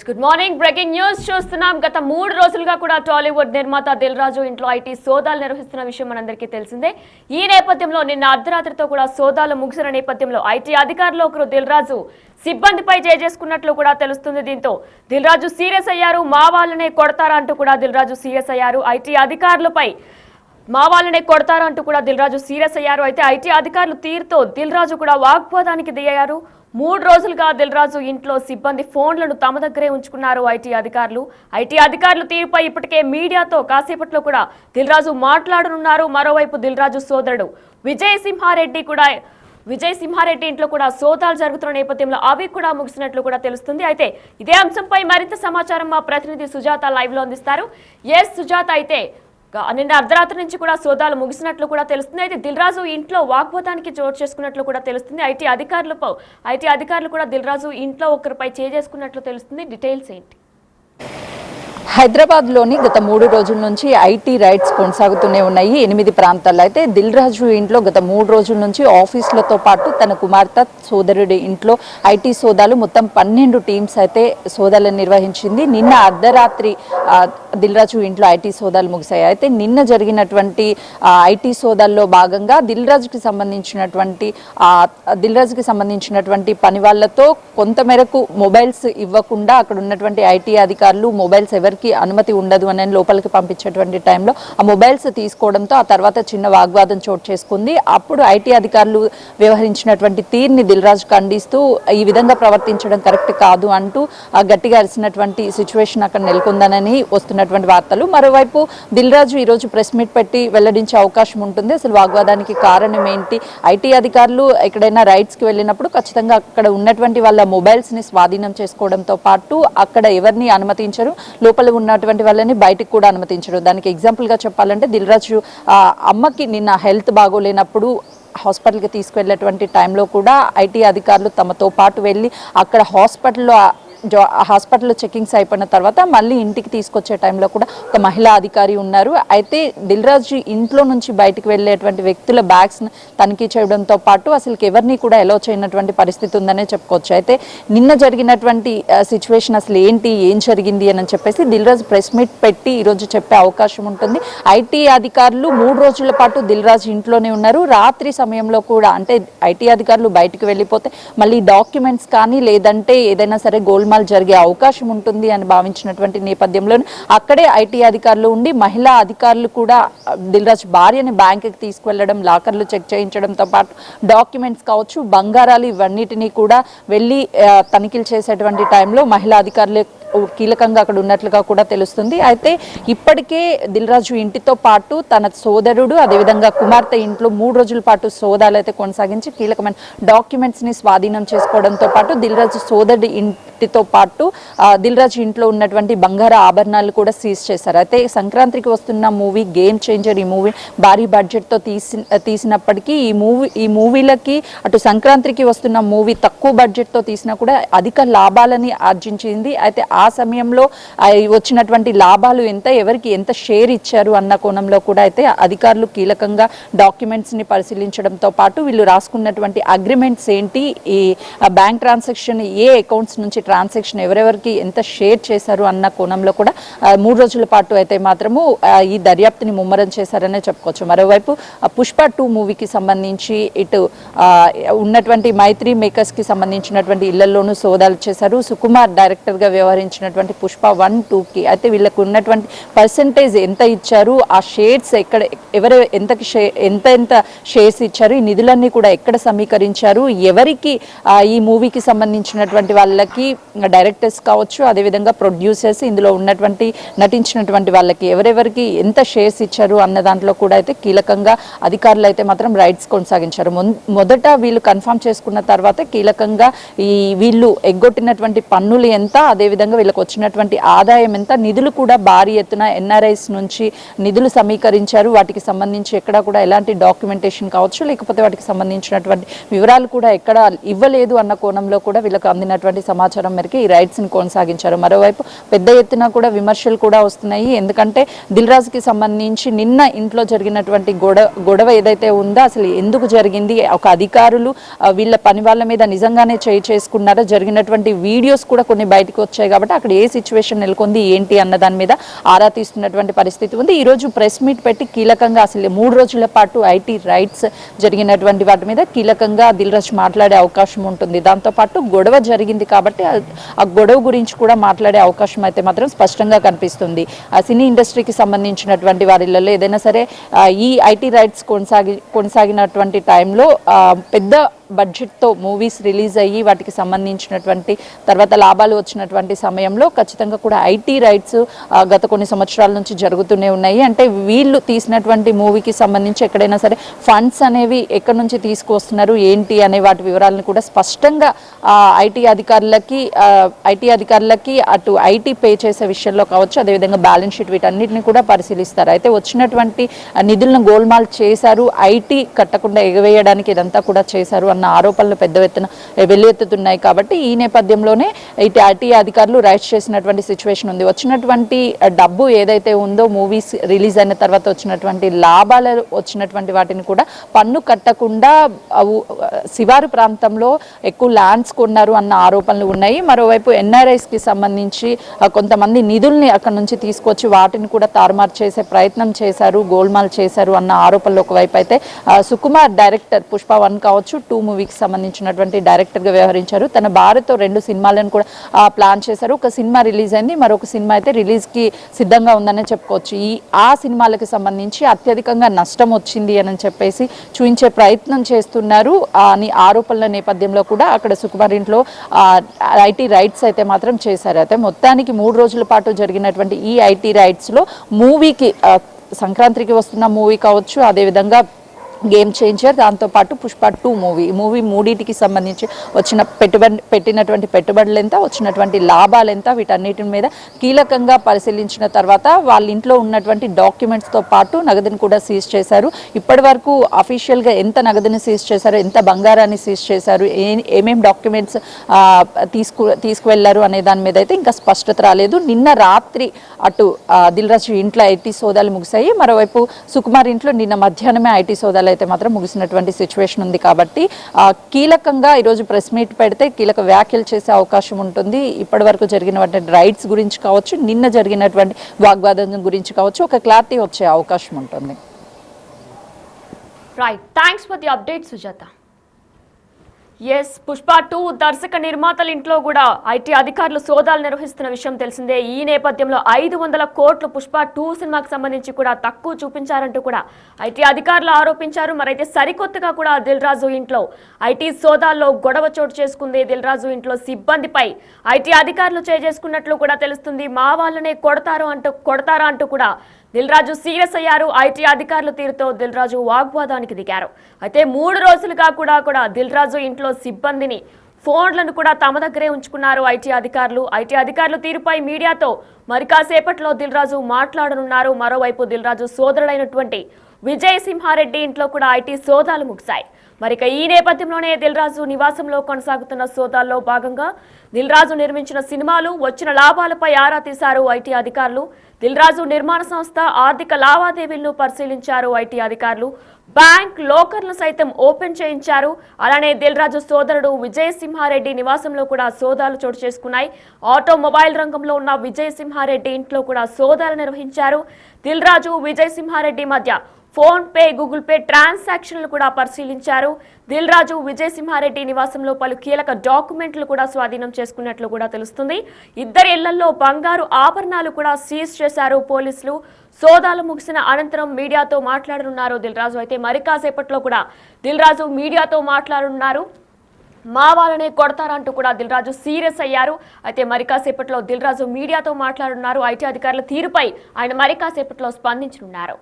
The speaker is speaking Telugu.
Good morning. బ్రేకింగ్ న్యూస్ చూస్తున్నాం. గత 3 రోజులుగా కూడా టాలీవుడ్ నిర్మాత దిల్ రాజు ఇంట్లో ఐటీ సోదాలు నిర్వహిస్తున్న విషయం మనందరికీ తెలిసిందే. ఈ నేపథ్యంలో నిన్న అర్ధరాత్రితో కూడా సోదాలు ముగిసిన నేపథ్యంలో ఐటీ అధికారులు ఒకరు దిల్ రాజు సిబ్బందిపై చేసుకున్నట్లు కూడా తెలుస్తుంది. దీంతో దిల్ రాజు సీరియస్ అయ్యారు. మా వాళ్ళనే కొడతారా అంటూ కూడా దిల్ రాజు సీరియస్ అయ్యారు. ఐటీ అధికారులపై మా వాళ్ళనే కొడతారా అంటూ కూడా దిల్ రాజు సీరియస్ అయ్యారు. అయితే ఐటీ అధికారులు తీరుతో దిల్ రాజు కూడా వాగ్వాదానికి దిగారు. 3 రోజులుగా దిల్ రాజు ఇంట్లో సిబ్బంది ఫోన్లను తమ దగ్గరే ఉంచుకున్నారు ఐటీ అధికారులు తీరుపై ఇప్పటికే మీడియాతో కాసేపట్లో కూడా దిల్ రాజు మాట్లాడనున్నారు. మరోవైపు దిల్ రాజు సోదరుడు విజయ్ సింహారెడ్డి ఇంట్లో కూడా సోదాలు జరుగుతున్న నేపథ్యంలో అవి కూడా ముగిసినట్లు కూడా తెలుస్తుంది. అయితే ఇదే అంశంపై మరింత సమాచారం మా ప్రతినిధి సుజాత లైవ్ లో అందిస్తారు. సుజాత, అయితే నిన్న అర్ధరాత్రి నుంచి కూడా సోదాలు ముగిసినట్లు కూడా తెలుస్తుంది. అయితే దిల్ రాజు ఇంట్లో వాగ్వాదానికి చోటు చేసుకున్నట్లు కూడా తెలుస్తుంది. ఐటీ అధికారులు కూడా దిల్ రాజు ఇంట్లో ఒకరిపై చేసుకున్నట్లు తెలుస్తుంది. డీటెయిల్స్ ఏంటి? హైదరాబాద్లోని గత 3 రోజుల నుంచి ఐటీ రైడ్స్ కొనసాగుతూనే ఉన్నాయి 8 ప్రాంతాల్లో. అయితే దిల్ రాజు ఇంట్లో గత 3 రోజుల నుంచి ఆఫీసులతో పాటు తన కుమార్తె సోదరుడి ఇంట్లో ఐటీ సోదాలు మొత్తం 12 టీమ్స్ అయితే సోదాలను నిర్వహించింది. నిన్న అర్ధరాత్రి దిల్ రాజు ఇంట్లో ఐటీ సోదాలు ముగిశాయి. అయితే నిన్న జరిగినటువంటి ఐటీ సోదాల్లో భాగంగా దిల్ రాజుకి సంబంధించినటువంటి పని వాళ్లతో కొంతమేరకు మొబైల్స్ ఇవ్వకుండా అక్కడ ఉన్నటువంటి ఐటీ అధికారులు మొబైల్స్ ఎవరికి అనుమతి ఉండదు అని లోపలికి పంపించేటువంటి టైంలో ఆ మొబైల్స్ తీసుకోవడంతో ఆ తర్వాత చిన్న వాగ్వాదం చోటు చేసుకుంది. అప్పుడు ఐటీ అధికారులు వ్యవహరించినటువంటి తీరుని దిల్ రాజు ఖండిస్తూ ఈ విధంగా ప్రవర్తించడం కరెక్ట్ కాదు అంటూ గట్టిగా అరిసినటువంటి సిచ్యువేషన్ అక్కడ నెలకొందనని వస్తున్నటువంటి వార్తలు. మరోవైపు దిల్ రాజు ఈరోజు ప్రెస్ మీట్ పెట్టి వెల్లడించే అవకాశం ఉంటుంది. అసలు వాగ్వాదానికి కారణం ఏంటి? ఐటీ అధికారులు ఎక్కడైనా రైడ్స్కి వెళ్ళినప్పుడు ఖచ్చితంగా అక్కడ ఉన్నటువంటి వాళ్ళ మొబైల్స్ని స్వాధీనం చేసుకోవడంతో పాటు అక్కడ ఎవరిని అనుమతించరు, లోపల ఉన్నటువంటి వాళ్ళని బయటకు కూడా అనుమతించరు. దానికి ఎగ్జాంపుల్గా చెప్పాలంటే దిల్ రాజు అమ్మకి నిన్న హెల్త్ బాగోలేనప్పుడు హాస్పిటల్కి తీసుకువెళ్ళేటువంటి టైంలో కూడా ఐటీ అధికారులు తమతో పాటు వెళ్ళి అక్కడ హాస్పిటల్లో చెకింగ్స్ అయిపోయిన తర్వాత మళ్ళీ ఇంటికి తీసుకొచ్చే టైంలో కూడా ఒక మహిళా అధికారి ఉన్నారు. అయితే దిల్ రాజు ఇంట్లో నుంచి బయటకు వెళ్ళేటువంటి వ్యక్తుల బ్యాగ్స్ని తనిఖీ చేయడంతో పాటు అసలు ఎవరిని కూడా ఎలో చేయనటువంటి పరిస్థితి ఉందనే చెప్పుకోవచ్చు. అయితే నిన్న జరిగినటువంటి సిచ్యువేషన్ అసలు ఏం జరిగింది అని చెప్పేసి దిల్ రాజు ప్రెస్ మీట్ పెట్టి ఈరోజు చెప్పే అవకాశం ఉంటుంది. ఐటీ అధికారులు 3 రోజుల పాటు దిల్ రాజు ఇంట్లోనే ఉన్నారు. రాత్రి సమయంలో కూడా అంటే ఐటీ అధికారులు బయటకు వెళ్ళిపోతే మళ్ళీ డాక్యుమెంట్స్ కానీ లేదంటే ఏదైనా సరే గోల్మాల్ జరిగే అవకాశం ఉంటుంది అని భావించినటువంటి నేపథ్యంలో అక్కడే ఐటీ అధికారులు ఉండి మహిళా అధికారులు కూడా దిల్ రాజు భార్యని బ్యాంకుకి తీసుకువెళ్ళడం, లాకర్లు చెక్ చేయించడంతో పాటు డాక్యుమెంట్స్ కావచ్చు, బంగారాలు ఇవన్నిటినీ కూడా వెళ్ళి తనిఖీలు చేసేటువంటి టైంలో మహిళా అధికారులు కీలకంగా అక్కడ ఉన్నట్లుగా కూడా తెలుస్తుంది. అయితే ఇప్పటికే దిల్ రాజు ఇంటితో పాటు తన సోదరుడు అదేవిధంగా కుమార్తె ఇంట్లో 3 రోజుల పాటు సోదాలు అయితే కొనసాగించి కీలకమైన డాక్యుమెంట్స్ని స్వాధీనం చేసుకోవడంతో పాటు దిల్ రాజు సోదరుడి ఇంటితో పాటు దిల్ రాజు ఇంట్లో ఉన్నటువంటి బంగారు ఆభరణాలు కూడా సీజ్ చేశారు. అయితే సంక్రాంతికి వస్తున్న మూవీ గేమ్ చేంజర్, ఈ మూవీ భారీ బడ్జెట్తో తీసినప్పటికీ ఈ మూవీలకి అటు సంక్రాంతికి వస్తున్న మూవీ తక్కువ బడ్జెట్తో తీసినా కూడా అధిక లాభాలని ఆర్జించింది. అయితే ఆ సమయంలో వచ్చినటువంటి లాభాలు ఎంత, ఎవరికి ఎంత షేర్ ఇచ్చారు అన్న కోణంలో కూడా అయితే అధికారులు కీలకంగా డాక్యుమెంట్స్ని పరిశీలించడంతో పాటు వీళ్ళు రాసుకున్నటువంటి అగ్రిమెంట్స్ ఏంటి, ఈ బ్యాంక్ ట్రాన్సాక్షన్ ఏ అకౌంట్స్ నుంచి ట్రాన్సాక్షన్ ఎవరెవరికి ఎంత షేర్ చేశారు అన్న కోణంలో కూడా 3 రోజుల పాటు అయితే మాత్రము ఈ దర్యాప్తుని ముమ్మరం చేశారనే చెప్పుకోవచ్చు. మరోవైపు పుష్ప 2 మూవీకి సంబంధించి ఇటు ఉన్నటువంటి మైత్రి మేకర్స్కి సంబంధించినటువంటి ఇళ్లలోనూ సోదాలు చేశారు. సుకుమార్ డైరెక్టర్గా వ్యవహరించినటువంటి పుష్ప 1, 2కి అయితే వీళ్ళకు ఉన్నటువంటి పర్సెంటేజ్ ఎంత ఇచ్చారు, ఆ షేర్స్ ఎక్కడ ఎవరు ఎంత షేర్స్ ఇచ్చారు, ఈ నిధులన్నీ కూడా ఎక్కడ సమీకరించారు, ఎవరికి ఈ మూవీకి సంబంధించినటువంటి వాళ్ళకి డైరెక్టర్స్ కావచ్చు అదేవిధంగా ప్రొడ్యూసర్స్ ఇందులో ఉన్నటువంటి నటించినటువంటి వాళ్ళకి ఎవరెవరికి ఎంత షేర్స్ ఇచ్చారు అన్న దాంట్లో కూడా అయితే కీలకంగా అధికారులు అయితే మాత్రం రైడ్స్ కొనసాగించారు. మొదట వీళ్ళు కన్ఫర్మ్ చేసుకున్న తర్వాత కీలకంగా వీళ్ళు ఎగ్గొట్టినటువంటి పన్నులు ఎంత, అదేవిధంగా వీళ్ళకి వచ్చినటువంటి ఆదాయం ఎంత, నిధులు కూడా భారీ ఎత్తున ఎన్ఆర్ఐస్ నుంచి నిధులు సమీకరించారు. వాటికి సంబంధించి ఎక్కడ కూడా ఎలాంటి డాక్యుమెంటేషన్ కావచ్చు లేకపోతే వాటికి సంబంధించినటువంటి వివరాలు కూడా ఎక్కడ ఇవ్వలేదు అన్న కోణంలో కూడా వీళ్ళకి అందినటువంటి సమాచారం సమాచారం మేరకు ఈ రైడ్స్ని కొనసాగించారు. మరోవైపు పెద్ద ఎత్తున కూడా విమర్శలు కూడా వస్తున్నాయి. ఎందుకంటే దిల్ రాజుకి సంబంధించి నిన్న ఇంట్లో జరిగినటువంటి గొడవ ఏదైతే ఉందో అసలు ఎందుకు జరిగింది, ఒక అధికారులు వీళ్ళ పని వాళ్ళ మీద నిజంగానే చేసుకున్నారో, జరిగినటువంటి వీడియోస్ కూడా కొన్ని బయటకు వచ్చాయి. కాబట్టి అక్కడ ఏ సిచ్యువేషన్ నెలకొంది ఏంటి అన్న దాని మీద ఆరా తీస్తున్నటువంటి పరిస్థితి ఉంది. ఈరోజు ప్రెస్ మీట్ పెట్టి కీలకంగా అసలు 3 రోజుల పాటు ఐటీ రైట్స్ జరిగినటువంటి వాటి మీద కీలకంగా దిల్ రాజు మాట్లాడే అవకాశం ఉంటుంది. దాంతోపాటు గొడవ జరిగింది కాబట్టి ఆ గొడవ గురించి కూడా మాట్లాడే అవకాశం అయితే మాత్రం స్పష్టంగా కనిపిస్తుంది. ఆ సినీ ఇండస్ట్రీకి సంబంధించినటువంటి వారిలో ఏదైనా సరే ఈ ఐటీ రైట్స్ కొనసాగినటువంటి టైంలో పెద్ద బడ్జెట్తో మూవీస్ రిలీజ్ అయ్యి వాటికి సంబంధించినటువంటి తర్వాత లాభాలు వచ్చినటువంటి సమయంలో ఖచ్చితంగా కూడా ఐటీ రైట్స్ గత కొన్ని సంవత్సరాల నుంచి జరుగుతూనే ఉన్నాయి. అంటే వీళ్ళు తీసినటువంటి మూవీకి సంబంధించి ఎక్కడైనా సరే ఫండ్స్ అనేవి ఎక్కడి నుంచి తీసుకొస్తున్నారు ఏంటి అనే వాటి వివరాలను కూడా స్పష్టంగా ఐటీ అధికారులకి అటు ఐటీ పే చేసే విషయంలో కావచ్చు, అదేవిధంగా బ్యాలెన్స్ షీట్ వీటన్నిటిని కూడా పరిశీలిస్తారు. అయితే వచ్చినటువంటి నిధులను గోల్మాల్ చేశారు, ఐటీ కట్టకుండా ఎగవేయడానికి ఇదంతా కూడా చేశారు అన్న ఆరోపణలు పెద్ద ఎత్తున వెల్లువెత్తుతున్నాయి. కాబట్టి ఈ నేపథ్యంలోనే ఇటు ఐటీ అధికారులు రైట్స్ చేసినటువంటి సిచ్యువేషన్ ఉంది. వచ్చినటువంటి డబ్బు ఏదైతే ఉందో మూవీస్ రిలీజ్ అయిన తర్వాత వచ్చినటువంటి లాభాలు వచ్చినటువంటి వాటిని కూడా పన్ను కట్టకుండా శివారు ప్రాంతంలో ఎక్కువ ల్యాండ్స్ కొన్నారు అన్న ఆరోపణలు ఉన్నాయి. మరోవైపు ఎన్ఆర్ఐస్కి సంబంధించి కొంతమంది నిధుల్ని అక్కడ నుంచి తీసుకొచ్చి వాటిని కూడా తారుమారు చేసే ప్రయత్నం చేశారు, గోల్మాల్ చేశారు అన్న ఆరోపణలు ఒకవైపు అయితే సుకుమార్ డైరెక్టర్ పుష్ప 1 కావచ్చు 2 మూవీకి సంబంధించినటువంటి డైరెక్టర్గా వ్యవహరించారు. తన భార్యతో 2 సినిమాలను కూడా ప్లాన్ చేశారు. ఒక సినిమా రిలీజ్ అయింది, మరొక సినిమా అయితే రిలీజ్కి సిద్ధంగా ఉందనే చెప్పుకోవచ్చు. ఆ సినిమాలకు సంబంధించి అత్యధికంగా నష్టం వచ్చింది అని చెప్పేసి చూపించే ప్రయత్నం చేస్తున్నారు అని ఆరోపణల నేపథ్యంలో కూడా అక్కడ సుకుమార్ ఇంట్లో ఐటీ రైట్స్ అయితే మాత్రం చేశారు. అయితే మొత్తానికి 3 రోజుల పాటు జరిగినటువంటి ఈ ఐటీ రైట్స్లో మూవీకి సంక్రాంతికి వస్తున్న మూవీ కావచ్చు, అదేవిధంగా గేమ్ చేంజర్, దాంతోపాటు పుష్ప 2 మూవీ మూడింటికి సంబంధించి పెట్టినటువంటి పెట్టుబడులు ఎంత, వచ్చినటువంటి లాభాలు ఎంత, వీటన్నిటి మీద కీలకంగా పరిశీలించిన తర్వాత వాళ్ళ ఇంట్లో ఉన్నటువంటి డాక్యుమెంట్స్తో పాటు నగదును కూడా సీజ్ చేశారు. ఇప్పటి వరకు అఫీషియల్గా ఎంత నగదుని సీజ్ చేశారు, ఎంత బంగారాన్ని సీజ్ చేశారు, ఏమేం డాక్యుమెంట్స్ తీసుకువెళ్లారు అనే దాని మీద అయితే ఇంకా స్పష్టత రాలేదు. నిన్న రాత్రి అటు దిల్ రాజు ఇంట్లో ఐటీ సోదాలు ముగిశాయి. మరోవైపు సుకుమార్ ఇంట్లో నిన్న మధ్యాహ్నమే ఐటీ సోదాలు అయితే మాత్రం ముగిసినటువంటి సిచ్యువేషన్ ఉంది. కాబట్టి కీలకంగా ఈరోజు ప్రెస్ మీట్ పెడితే కీలక వ్యాఖ్యలు చేసే అవకాశం ఉంటుంది. ఇప్పటి వరకు జరిగినటువంటి రైట్స్ గురించి కావచ్చు, నిన్న జరిగినటువంటి వాగ్వాదం గురించి కావచ్చు, ఒక క్లారిటీ వచ్చే అవకాశం ఉంటుంది. Right, thanks for the update Sujatha. Yes, Pushpa 2 దర్శక నిర్మాతల ఇంట్లో కూడా ఐటీ అధికారులు సోదాలు నిర్వహిస్తున్న విషయం తెలిసిందే. ఈ నేపథ్యంలో 500 కోట్లు పుష్ప 2 సినిమాకి సంబంధించి కూడా తక్కువ చూపించారంటూ కూడా ఐటీ అధికారులు ఆరోపించారు. మరైతే సరికొత్తగా కూడా దిల్ రాజు ఇంట్లో ఐటీ సోదాల్లో గొడవ చోటు చేసుకుంది. దిల్ రాజు ఇంట్లో సిబ్బందిపై ఐటీ అధికారులు చేసుకున్నట్లు కూడా తెలుస్తుంది. మా వాళ్ళనే కొడతారా అంటూ కూడా దిల్ రాజు సీరియస్ అయ్యారు. ఐటీ అధికారుల తీరుతో దిల్ రాజు వాగ్వాదానికి దిగారు. అయితే 3 రోజులుగా కూడా దిల్ రాజు ఇంట్లో సిబ్బందిని ఫోన్లను కూడా తమ దగ్గరే ఉంచుకున్నారు ఐటీ అధికారులు తీరుపై మీడియాతో మరి కాసేపట్లో దిల్ రాజు మాట్లాడనున్నారు. మరోవైపు దిల్ రాజు సోదరుడైనటువంటి విజయ్ సింహారెడ్డి ఇంట్లో కూడా ఐటీ సోదాలు ముగిశాయి. మరిక ఈ నేపథ్యంలోనే దిల్ రాజు నివాసంలో కొనసాగుతున్న సోదాల్లో భాగంగా దిల్ రాజు నిర్మించిన సినిమాలు వచ్చిన లాభాలపై ఆరా తీశారు ఐటీ అధికారులు. దిల్ రాజు నిర్మాణ సంస్థ ఆర్థిక లావాదేవీలను పరిశీలించారు ఐటీ అధికారులు. బ్యాంక్ లోకర్లు సైతం ఓపెన్ చేయించారు. అలానే దిల్ రాజు సోదరుడు విజయ్ సింహారెడ్డి నివాసంలో కూడా సోదాలు చోటు చేసుకున్నాయి. ఆటోమొబైల్ రంగంలో ఉన్న విజయ్ సింహారెడ్డి ఇంట్లో కూడా సోదాలు నిర్వహించారు. దిల్ రాజు విజయ్ సింహారెడ్డి మధ్య ఫోన్ పే, గూగుల్ పే ట్రాన్సాక్షన్లు కూడా పరిశీలించారు. దిల్ రాజు విజయ్ సింహారెడ్డి నివాసంలో పలు కీలక డాక్యుమెంట్లు కూడా స్వాధీనం చేసుకున్నట్లు కూడా తెలుస్తుంది. ఇద్దరి ఇళ్లలో బంగారు ఆభరణాలు కూడా సీజ్ చేశారు పోలీసులు. సోదాలు ముగిసిన అనంతరం మీడియాతో మాట్లాడనున్నారు దిల్ రాజు. అయితే మరి కాసేపట్లో కూడా దిల్ రాజు మీడియాతో మాట్లాడనున్నారు. మా వాళ్ళనే కొడతారంటూ కూడా దిల్ రాజు సీరియస్ అయ్యారు. అయితే మరి కాసేపట్లో దిల్ రాజు మీడియాతో మాట్లాడనున్నారు. ఐటీ అధికారుల తీరుపై ఆయన మరి కాసేపట్లో స్పందించనున్నారు.